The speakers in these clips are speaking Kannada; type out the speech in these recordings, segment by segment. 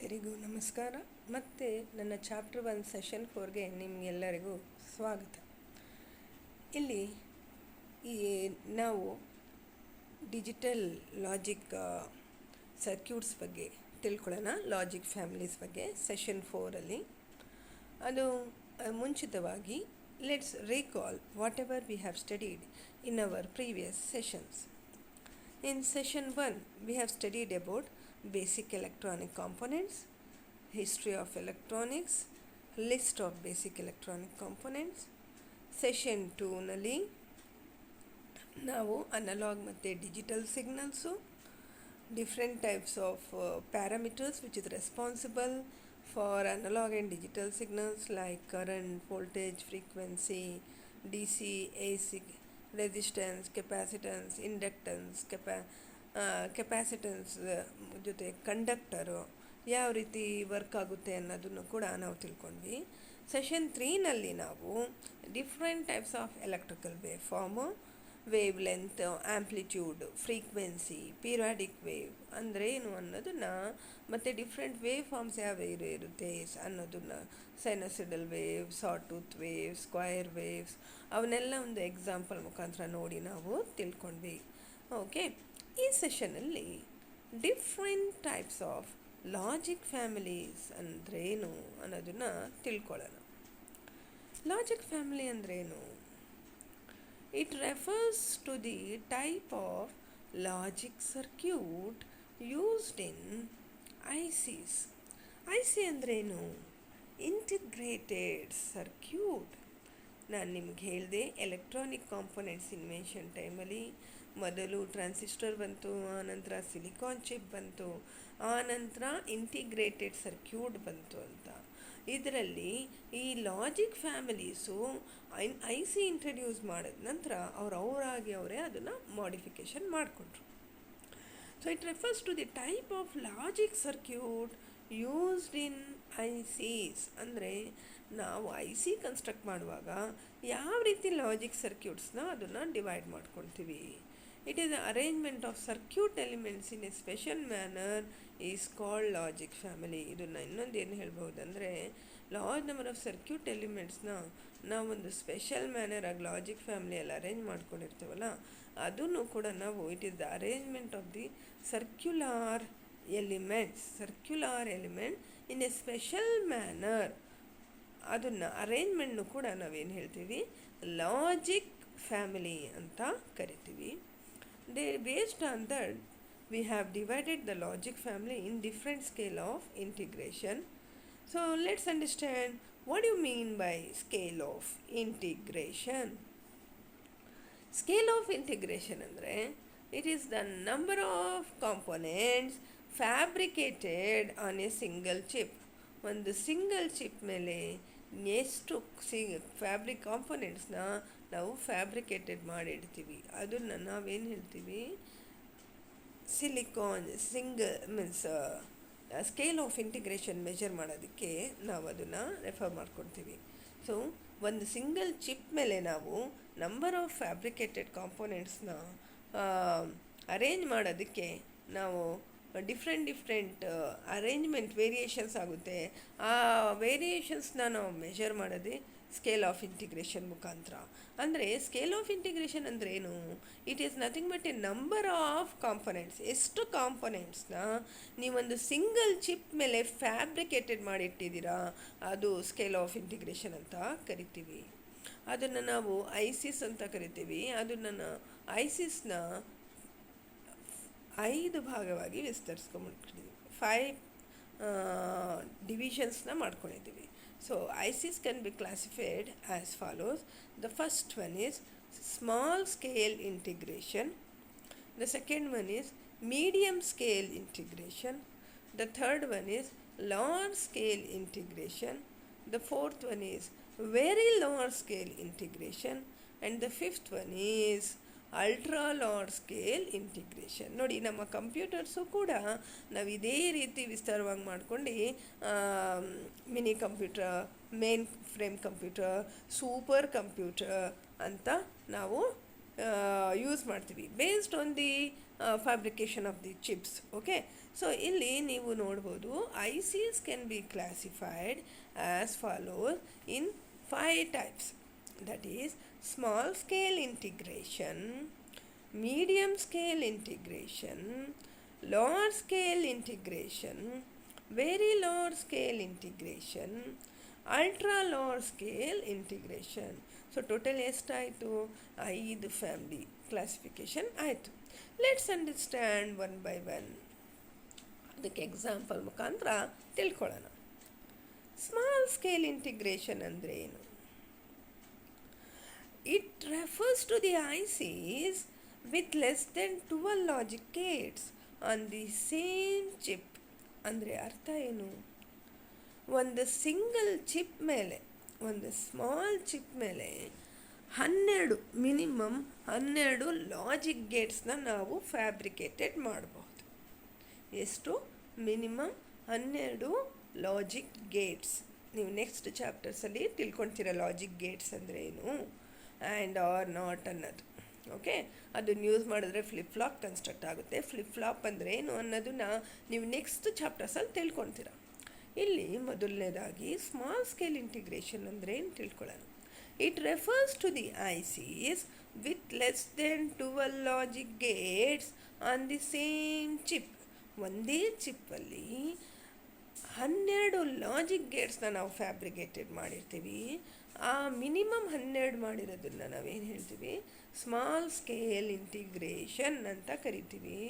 ಎಲ್ಲರಿಗೂ ನಮಸ್ಕಾರ. ಮತ್ತು ನನ್ನ ಚಾಪ್ಟರ್ 1 ಸೆಷನ್ 4ಗೆ ನಿಮಗೆಲ್ಲರಿಗೂ ಸ್ವಾಗತ. ಇಲ್ಲಿ ನಾವು ಡಿಜಿಟಲ್ ಲಾಜಿಕ್ ಸರ್ಕ್ಯೂಟ್ಸ್ ಬಗ್ಗೆ ತಿಳ್ಕೊಳ್ಳೋಣ. ಲಾಜಿಕ್ ಫ್ಯಾಮಿಲೀಸ್ ಬಗ್ಗೆ ಸೆಷನ್ 4ಅಲ್ಲಿ. ಅದು ಮುಂಚಿತವಾಗಿ let's recall whatever we have studied in our previous sessions. In session 1 we have studied about basic electronic components, history of electronics, list of basic electronic components. Session 2 ನಲ್ಲಿ ನಾವು ಅನಲಾಗ್ ಮತ್ತು digital signals, different types of parameters which is responsible for analog and digital signals like current, voltage, frequency, DC, AC, resistance, capacitance, inductance, capacitance ಜೊತೆ ಕಂಡಕ್ಟರು ಯಾವ ರೀತಿ ವರ್ಕ್ ಆಗುತ್ತೆ ಅನ್ನೋದನ್ನು ಕೂಡ ನಾವು ತಿಳ್ಕೊಂಡ್ವಿ. ಸೆಷನ್ 3ನಲ್ಲಿ ನಾವು different types of electrical waveform, wavelength, amplitude, frequency, periodic wave ಅಂದರೆ ಏನು ಅನ್ನೋದನ್ನು, ಮತ್ತು ಡಿಫ್ರೆಂಟ್ ವೇವ್ ಫಾರ್ಮ್ಸ್ ಯಾವ ಇರುತ್ತೆ ಅನ್ನೋದನ್ನು, sinusoidal wave, sawtooth wave, square waves, ಅವನ್ನೆಲ್ಲ ಒಂದು ಎಕ್ಸಾಂಪಲ್ ಮುಖಾಂತರ ನೋಡಿ ನಾವು ತಿಳ್ಕೊಂಡ್ವಿ. ಓಕೆ, ಈ ಸೆಷನಲ್ಲಿ different types of logic families ಅಂದ್ರೇನು ಅನ್ನೋದನ್ನು ತಿಳ್ಕೊಳ್ಳೋಣ. ಲಾಜಿಕ್ ಫ್ಯಾಮಿಲಿ ಅಂದ್ರೇನು? It refers to the type of logic circuit used in ICs. IC ಅಂದ್ರೇನು? Integrated circuit. ನಾನು ನಿಮ್ಗೆ ಹೇಳಿದೆ, ಎಲೆಕ್ಟ್ರಾನಿಕ್ ಕಾಂಪೊನೆಂಟ್ಸ್ ಇನ್ವೆನ್ಷನ್ ಟೈಮಲ್ಲಿ ಮೊದಲು ಟ್ರಾನ್ಸಿಸ್ಟರ್ ಬಂತು, ಆನಂತರ ಸಿಲಿಕಾನ್ ಚಿಪ್ ಬಂತು, ಆನಂತರ ಇಂಟಿಗ್ರೇಟೆಡ್ ಸರ್ಕ್ಯೂಟ್ ಬಂತು ಅಂತ. ಇದರಲ್ಲಿ ಈ logic families I C introduce ಮಾಡಿದ ನಂತರ ಅವರೇ ಅದನ್ನು ಮಾಡಿಫಿಕೇಷನ್ ಮಾಡಿಕೊಂಡ್ರು. So it refers to the type of logic circuit used in I Cs. ಅಂದರೆ ನಾವು ಐ ಸಿ ಕನ್ಸ್ಟ್ರಕ್ಟ್ ಮಾಡುವಾಗ ಯಾವ ರೀತಿ ಲಾಜಿಕ್ ಸರ್ಕ್ಯೂಟ್ಸ್ನ ಅದನ್ನು ಡಿವೈಡ್ ಮಾಡ್ಕೊಳ್ತೀವಿ. It is the arrangement of circuit elements in a special manner is called logic family. ಇದನ್ನು ಇನ್ನೊಂದು ಏನು ಹೇಳ್ಬಹುದಂದರೆ, ಲಾರ್ಜ್ ನಂಬರ್ ಆಫ್ ಸರ್ಕ್ಯೂಟ್ ಎಲಿಮೆಂಟ್ಸ್ನ ನಾವೊಂದು ಸ್ಪೆಷಲ್ ಮ್ಯಾನರ್ ಆಗಿ ಲಾಜಿಕ್ ಫ್ಯಾಮಿಲಿಯಲ್ಲಿ ಅರೇಂಜ್ ಮಾಡ್ಕೊಂಡಿರ್ತೀವಲ್ಲ, ಅದನ್ನು ಕೂಡ ನಾವು it is the arrangement of the circular element in a special manner. ಅದನ್ನು ಅರೇಂಜ್ಮೆಂಟ್ನು ಕೂಡ ನಾವೇನು ಹೇಳ್ತೀವಿ, ಲಾಜಿಕ್ ಫ್ಯಾಮಿಲಿ ಅಂತ ಕರಿತೀವಿ. Based on that, we have divided the logic family in different scale of integration. So let's understand what do you mean by scale of integration. Scale of integration ಅಂದರೆ it is the number of components fabricated on a single chip. ಒಂದು ಸಿಂಗಲ್ ಚಿಪ್ ಮೇಲೆ ಎಷ್ಟು ಫ್ಯಾಬ್ರಿಕ್ ಕಾಂಪೊನೆಂಟ್ಸ್ನ ನಾವು ಫ್ಯಾಬ್ರಿಕೇಟೆಡ್ ಮಾಡಿಡ್ತೀವಿ, ಅದನ್ನು ನಾವೇನು ಹೇಳ್ತೀವಿ, silicon means scale of integration measure ಮಾಡೋದಕ್ಕೆ ನಾವು ಅದನ್ನು ರೆಫರ್ ಮಾಡ್ಕೊಳ್ತೀವಿ. ಸೊ ಒಂದು ಸಿಂಗಲ್ ಚಿಪ್ ಮೇಲೆ ನಾವು ನಂಬರ್ ಆಫ್ ಫ್ಯಾಬ್ರಿಕೇಟೆಡ್ ಕಾಂಪೊನೆಂಟ್ಸ್ನ ಅರೇಂಜ್ ಮಾಡೋದಕ್ಕೆ ನಾವು ಡಿಫ್ರೆಂಟ್ ಅರೇಂಜ್ಮೆಂಟ್ ವೇರಿಯೇಷನ್ಸ್ ಆಗುತ್ತೆ. ಆ ವೇರಿಯೇಷನ್ಸ್ನ ನಾವು ಮೆಷರ್ ಮಾಡೋದೇ ಸ್ಕೇಲ್ ಆಫ್ ಇಂಟಿಗ್ರೇಷನ್ ಮುಖಾಂತರ. ಅಂದರೆ ಸ್ಕೇಲ್ ಆಫ್ ಇಂಟಿಗ್ರೇಷನ್ ಅಂದರೆ ಏನು? It is nothing but A number of components. ಎಷ್ಟು ಕಾಂಪೊನೆಂಟ್ಸ್ನ ನೀವೊಂದು ಸಿಂಗಲ್ ಚಿಪ್ ಮೇಲೆ ಫ್ಯಾಬ್ರಿಕೇಟೆಡ್ ಮಾಡಿಟ್ಟಿದ್ದೀರಾ, ಅದು ಸ್ಕೇಲ್ ಆಫ್ ಇಂಟಿಗ್ರೇಷನ್ ಅಂತ ಕರಿತೀವಿ. ಅದನ್ನು ನಾವು ಐಸಿಸ್ ಅಂತ ಕರಿತೀವಿ. ಅದನ್ನು ಐಸಿಸ್ನ 5 ಭಾಗವಾಗಿ ವಿಸ್ತರಿಸ್ಕೊಂಡ್ಬಿಟ್ಟಿದ್ದೀವಿ, 5 ಡಿವಿಷನ್ಸ್ನ ಮಾಡ್ಕೊಂಡಿದ್ದೀವಿ. So ICs can be classified as follows. The first one is small scale integration. The second one is medium scale integration. The third one is large scale integration. The fourth one is very large scale integration. And the fifth one is ultra large scale integration. ನೋಡಿ, ನಮ್ಮ ಕಂಪ್ಯೂಟರ್ಸು ಕೂಡ ನಾವು ಇದೇ ರೀತಿ ವಿಸ್ತಾರವಾಗಿ ಮಾಡ್ಕೊಂಡು mini computer, mainframe computer, super computer ಅಂತ ನಾವು ಯೂಸ್ ಮಾಡ್ತೀವಿ based on the fabrication of the chips. Okay, so ಇಲ್ಲಿ ನೀವು ನೋಡ್ಬೋದು I Cs can be classified as follows in 5 types. That is small scale integration, medium scale integration, large scale integration, very large scale integration, ultra large scale integration. So total ಎಷ್ಟಾಯಿತು? 5 ಫ್ಯಾಮಿಲಿ ಕ್ಲಾಸಿಫಿಕೇಶನ್ ಆಯಿತು. Let's understand one by one. ಅದಕ್ಕೆ ಎಕ್ಸಾಂಪಲ್ ಮುಖಾಂತರ ತಿಳ್ಕೊಳ್ಳೋಣ. ಸ್ಮಾಲ್ ಸ್ಕೇಲ್ ಇಂಟಿಗ್ರೇಷನ್ ಅಂದರೆ ಏನು? It refers to the ICs with less than 12 logic gates on the same chip. ಅಂದರೆ ಅರ್ಥ ಏನು? ಒಂದು ಸಿಂಗಲ್ ಚಿಪ್ ಮೇಲೆ, ಒಂದು ಸ್ಮಾಲ್ ಚಿಪ್ ಮೇಲೆ 12 ಮಿನಿಮಮ್ 12 ಲಾಜಿಕ್ ಗೇಟ್ಸ್ನ ನಾವು ಫ್ಯಾಬ್ರಿಕೇಟೆಡ್ ಮಾಡಬಹುದು. ಎಷ್ಟು? Minimum 12 logic Gates. ನೀವು ನೆಕ್ಸ್ಟ್ ಚಾಪ್ಟರ್ಸಲ್ಲಿ ತಿಳ್ಕೊಳ್ತೀರ ಲಾಜಿಕ್ ಗೇಟ್ಸ್ ಅಂದರೆ ಏನು, ಆ್ಯಂಡ್ ಆರ್ ನಾಟ್ ಅನ್ನೋದು. ಓಕೆ, ಅದನ್ನು ಯೂಸ್ ಮಾಡಿದ್ರೆ ಫ್ಲಿಪ್ ಫ್ಲಾಪ್ ಕನ್ಸ್ಟ್ರಕ್ಟ್ ಆಗುತ್ತೆ. ಫ್ಲಿಪ್ ಫ್ಲಾಪ್ ಅಂದರೆ ಏನು ಅನ್ನೋದನ್ನ ನೀವು ನೆಕ್ಸ್ಟ್ ಚಾಪ್ಟರ್ಸಲ್ಲಿ ತಿಳ್ಕೊಳ್ತೀರ. ಇಲ್ಲಿ ಮೊದಲನೇದಾಗಿ ಸ್ಮಾಲ್ ಸ್ಕೇಲ್ ಇಂಟಿಗ್ರೇಷನ್ ಅಂದರೆ ಏನು ತಿಳ್ಕೊಳ್ಳೋಣ. It refers to the ICs with less than 12 logic gates on the same chip. ಒಂದೇ ಚಿಪ್ಪಲ್ಲಿ 12 ಲಾಜಿಕ್ ಗೇಟ್ಸ್ನ ನಾವು ಫ್ಯಾಬ್ರಿಕೇಟೆಡ್ ಮಾಡಿರ್ತೀವಿ. ಆ ಮಿನಿಮಮ್ 12 ಮಾಡಿರೋದನ್ನು ನಾವೇನು ಹೇಳ್ತೀವಿ? ಸ್ಮಾಲ್ ಸ್ಕೇಲ್ ಇಂಟಿಗ್ರೇಷನ್ ಅಂತ ಕರಿತೀವಿ.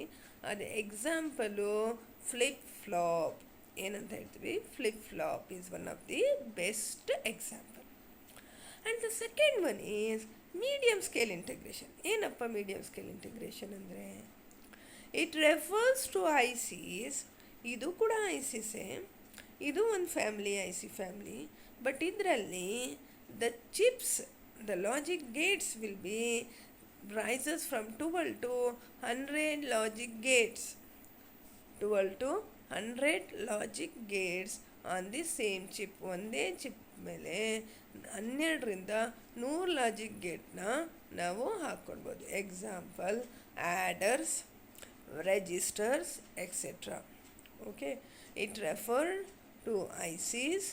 ಅದು ಎಕ್ಸಾಂಪಲು ಫ್ಲಿಪ್ ಫ್ಲಾಪ್. ಏನಂತ ಹೇಳ್ತೀವಿ? Flip flop is one of the best example. And the second one is medium scale integration. ಏನಪ್ಪ ಮೀಡಿಯಮ್ ಸ್ಕೇಲ್ ಇಂಟಿಗ್ರೇಷನ್ ಅಂದರೆ? It refers to ICs. ಇದು ಕೂಡ ಐಸಿಸೇ, ಇದು ಒಂದು family, I C family. But ಇದರಲ್ಲಿ the chips, the logic gates will be rises from 12 to 100 logic gates. 12 to 100 logic gates on the same chip. ಒಂದೇ ಚಿಪ್ ಮೇಲೆ 12ರಿಂದ 100 ಲಾಜಿಕ್ ಗೇಟ್ನ ನಾವು ಹಾಕ್ಕೊಳ್ಬೋದು. Example adders, registers, etc. Okay, it referred to ICs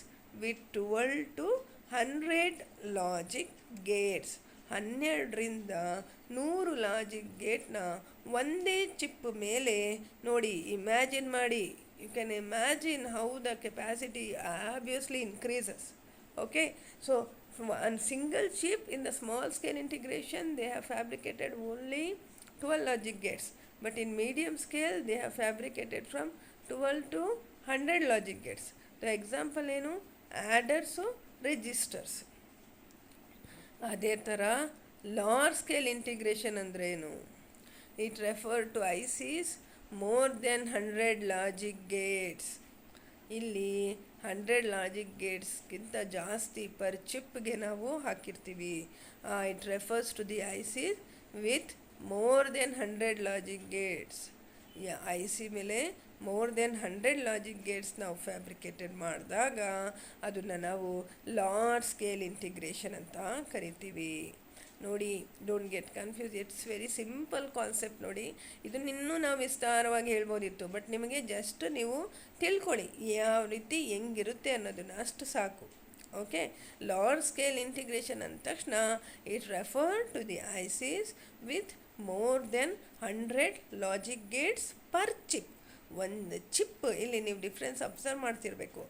with 12 to 100 logic gates. 12ರಿಂದ 100 ಲಾಜಿಕ್ ಗೇಟ್ನ ಒಂದೇ ಚಿಪ್ ಮೇಲೆ ನೋಡಿ. ಇಮ್ಯಾಜಿನ್ ಮಾಡಿ, you can imagine how the capacity obviously increases. Okay, so on single chip in the small scale integration they have fabricated only 12 logic gates, but in medium scale they have fabricated from 12 to 100 logic gates. The example ಏನು? Adders, registers. ಅದೇ ಥರ ಲಾರ್ಜ್ ಸ್ಕೇಲ್ ಇಂಟಿಗ್ರೇಷನ್ ಅಂದರೆ ಏನು? It refer to ICs more than 100 logic gates. ಇಲ್ಲಿ 100 ಲಾಜಿಕ್ ಗೇಟ್ಸ್ಗಿಂತ ಜಾಸ್ತಿ ಪರ್ ಚಿಪ್ಗೆ ನಾವು ಹಾಕಿರ್ತೀವಿ. It refers to the ICs with more than 100 logic gates. I C ಮೇಲೆ ಮೋರ್ ದೆನ್ 100 ಲಾಜಿಕ್ ಗೇಟ್ಸ್ ನಾವು ಫ್ಯಾಬ್ರಿಕೇಟೆಡ್ ಮಾಡಿದಾಗ ಅದನ್ನು ನಾವು ಲಾರ್ಜ್ ಸ್ಕೇಲ್ ಇಂಟಿಗ್ರೇಷನ್ ಅಂತ ಕರಿತೀವಿ. ನೋಡಿ, don't get confuse, it's very simple concept. ನೋಡಿ, ಇದನ್ನು ಇನ್ನೂ ನಾವು ವಿಸ್ತಾರವಾಗಿ ಹೇಳ್ಬೋದಿತ್ತು, ಬಟ್ ನಿಮಗೆ ಜಸ್ಟ್ ನೀವು ತಿಳ್ಕೊಳ್ಳಿ ಯಾವ ರೀತಿ ಹೆಂಗಿರುತ್ತೆ ಅನ್ನೋದನ್ನು, ಅಷ್ಟು ಸಾಕು. ಓಕೆ, ಲಾರ್ಜ್ ಸ್ಕೇಲ್ ಇಂಟಿಗ್ರೇಷನ್ ಅಂದ ತಕ್ಷಣ it refer to the ICs with more than 100 logic gates per chip. ಒಂದು ಚಿಪ್, ಇಲ್ಲಿ ನೀವು ಡಿಫ್ರೆನ್ಸ್ ಅಬ್ಸರ್ವ್ ಮಾಡ್ತಿರಬೇಕು.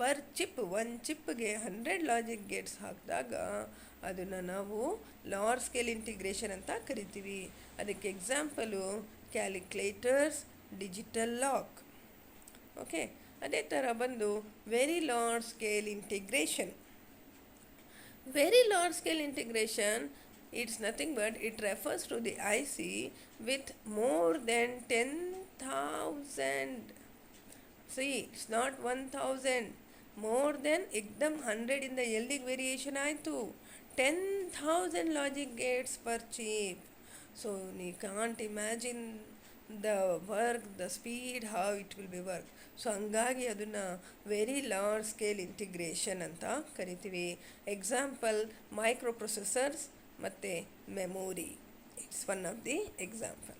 ಪರ್ ಚಿಪ್, ಒಂದು ಚಿಪ್ಗೆ 100 ಲಾಜಿಕ್ ಗೇಟ್ಸ್ ಹಾಕಿದಾಗ ಅದನ್ನು ನಾವು ಲಾರ್ಜ್ ಸ್ಕೇಲ್ ಇಂಟಿಗ್ರೇಷನ್ ಅಂತ ಕರಿತೀವಿ. ಅದಕ್ಕೆ example calculators, digital lock. Okay, ಅದೇ ಥರ ಬಂದು very large scale integration. Very large scale integration, it's nothing but it refers to the IC with more than 10,000. See, it's not 1,000. More than ekdam 100 ಇಂದ ಎಲ್ಲಿಗೆ ವೇರಿಯೇಷನ್ ಆಯಿತು? 10,000 logic gates per cheap. So you can't imagine the work, the speed, how it will be work. ಸೊ ಹಂಗಾಗಿ ಅದನ್ನು ವೆರಿ ಲಾರ್ಜ್ ಸ್ಕೇಲ್ ಇಂಟಿಗ್ರೇಷನ್ ಅಂತ ಕರಿತೀವಿ. ಎಕ್ಸಾಂಪಲ್ ಮೈಕ್ರೋ ಪ್ರೊಸೆಸರ್ಸ್ ಮತ್ತು memory, it's one of the example.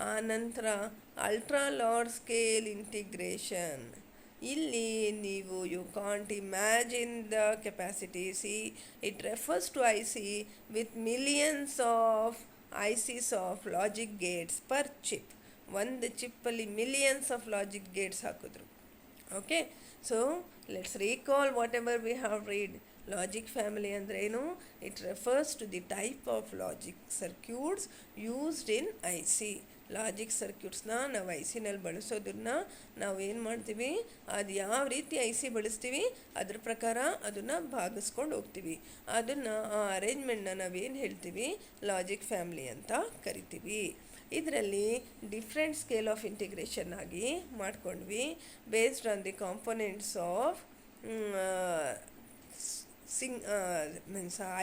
ಆನಂತರ ಅಲ್ಟ್ರಾ ಲಾರ್ಜ್ ಸ್ಕೇಲ್ ಇಂಟಿಗ್ರೇಷನ್. ಇಲ್ಲಿ ನೀವು you can't imagine the capacity. See, it refers to I C with millions of ICs of logic gates per chip. ಒಂದು ಚಿಪ್ಪಲ್ಲಿ ಮಿಲಿಯನ್ಸ್ ಆಫ್ ಲಾಜಿಕ್ ಗೇಟ್ಸ್ ಹಾಕಿದ್ರು. Okay, so let's recall whatever we have read. Logic family ಅಂದ್ರೇನು? It refers to the type of logic circuits used in I C. Logic ಸರ್ಕ್ಯೂಟ್ಸ್ನ ನಾವು ಐ ಸಿನಲ್ಲಿ ಬಳಸೋದನ್ನ ನಾವು ಏನು ಮಾಡ್ತೀವಿ, ಅದು ಯಾವ ರೀತಿ ಐ ಸಿ ಬಳಸ್ತೀವಿ ಅದ್ರ ಪ್ರಕಾರ ಅದನ್ನು ಭಾಗಿಸ್ಕೊಂಡು ಹೋಗ್ತೀವಿ. ಅದನ್ನು ಆ ಅರೇಂಜ್ಮೆಂಟ್ನ ನಾವೇನು ಹೇಳ್ತೀವಿ, ಲಾಜಿಕ್ ಫ್ಯಾಮಿಲಿ ಅಂತ ಕರಿತೀವಿ. ಇದರಲ್ಲಿ ಡಿಫ್ರೆಂಟ್ ಸ್ಕೇಲ್ ಆಫ್ ಇಂಟಿಗ್ರೇಷನ್ ಆಗಿ ಮಾಡ್ಕೊಂಡ್ವಿ based on the components of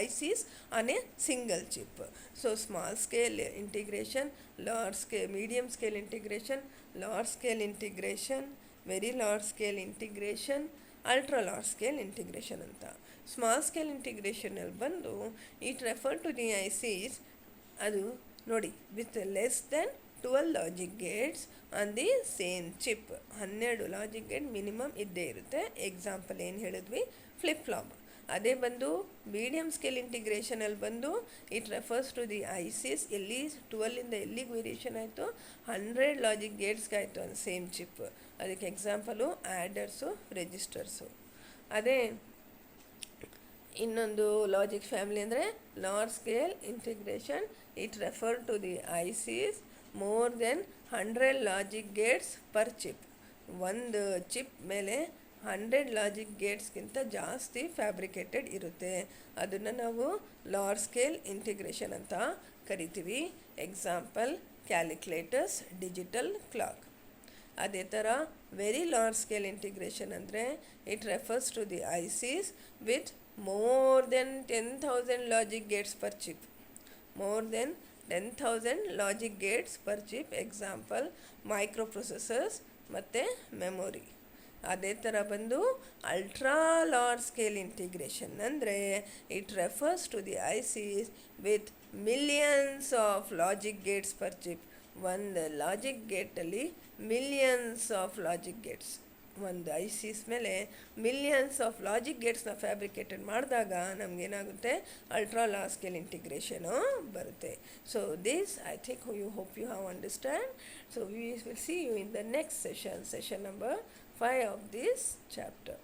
ICs on a single chip. So small scale integration, large scale, medium scale integration, large scale integration, very large scale integration, ultra large scale integration ಅಂತ. ಸ್ಮಾಲ್ ಸ್ಕೇಲ್ ಇಂಟಿಗ್ರೇಷನಲ್ಲಿ ಬಂದು it refer to the ICs, ಅದು ನೋಡಿ, with less than 12 logic gates on the same chip. 12 logic gate minimum ಇದ್ದೇ ಇರುತ್ತೆ. ಎಕ್ಸಾಂಪಲ್ ಏನು ಹೇಳಿದ್ವಿ, ಫ್ಲಿಪ್ ಫ್ಲಾಪ್. ಅದೇ ಬಂದು ಮೀಡಿಯಮ್ ಸ್ಕೇಲ್ ಇಂಟಿಗ್ರೇಷನಲ್ಲಿ ಬಂದು it refers to the ICs. ಎಲ್ಲಿ 12ಇಂದ ಎಲ್ಲಿಗೆ ವೇರಿಯೇಷನ್ ಆಯಿತು, 100 ಲಾಜಿಕ್ ಗೇಟ್ಸ್ಗೆ ಆಯಿತು ಅದು ಸೇಮ್ ಚಿಪ್. ಅದಕ್ಕೆ ಎಕ್ಸಾಂಪಲು ಆ್ಯಡರ್ಸು, ರೆಜಿಸ್ಟರ್ಸು. ಅದೇ ಇನ್ನೊಂದು ಲಾಜಿಕ್ ಫ್ಯಾಮಿಲಿ ಅಂದರೆ large scale integration. It refer to the ICs more than 100 logic gates per chip. ಒಂದು ಚಿಪ್ ಮೇಲೆ 100 ಲಾಜಿಕ್ ಗೇಟ್ಸ್ಗಿಂತ ಜಾಸ್ತಿ ಫ್ಯಾಬ್ರಿಕೇಟೆಡ್ ಇರುತ್ತೆ. ಅದನ್ನು ನಾವು ಲಾರ್ಜ್ ಸ್ಕೇಲ್ ಇಂಟಿಗ್ರೇಷನ್ ಅಂತ ಕರಿತೀವಿ. Example calculators, digital clock. ಅದೇ ಥರ ವೆರಿ ಲಾರ್ಜ್ ಸ್ಕೇಲ್ ಇಂಟಿಗ್ರೇಷನ್ ಅಂದರೆ it refers to the ICs with more than 10,000 logic gates per chip. More than 10,000 logic gates per chip. Example microprocessors ಮತ್ತು ಮೆಮೊರಿ. ಅದೇ ಥರ ಬಂದು ಅಲ್ಟ್ರಾ ಲಾರ್ಜ್ ಸ್ಕೇಲ್ ಇಂಟಿಗ್ರೇಷನ್ ಅಂದರೆ it refers to the ICs with millions of logic gates per chip. ಒಂದು ಲಾಜಿಕ್ ಗೇಟಲ್ಲಿ ಮಿಲಿಯನ್ಸ್ ಆಫ್ ಲಾಜಿಕ್ ಗೇಟ್ಸ್, ಒಂದು ಐಸಿಸ್ ಮೇಲೆ ಮಿಲಿಯನ್ಸ್ ಆಫ್ ಲಾಜಿಕ್ ಗೇಟ್ಸ್ನ ಫ್ಯಾಬ್ರಿಕೇಟೆಡ್ ಮಾಡಿದಾಗ ನಮಗೇನಾಗುತ್ತೆ, ಅಲ್ಟ್ರಾ ಲಾರ್ಜ್ ಸ್ಕೇಲ್ ಇಂಟಿಗ್ರೇಷನು ಬರುತ್ತೆ. So this I think you hope you have understand. So we will see you in the next session, session number 5 of this chapter.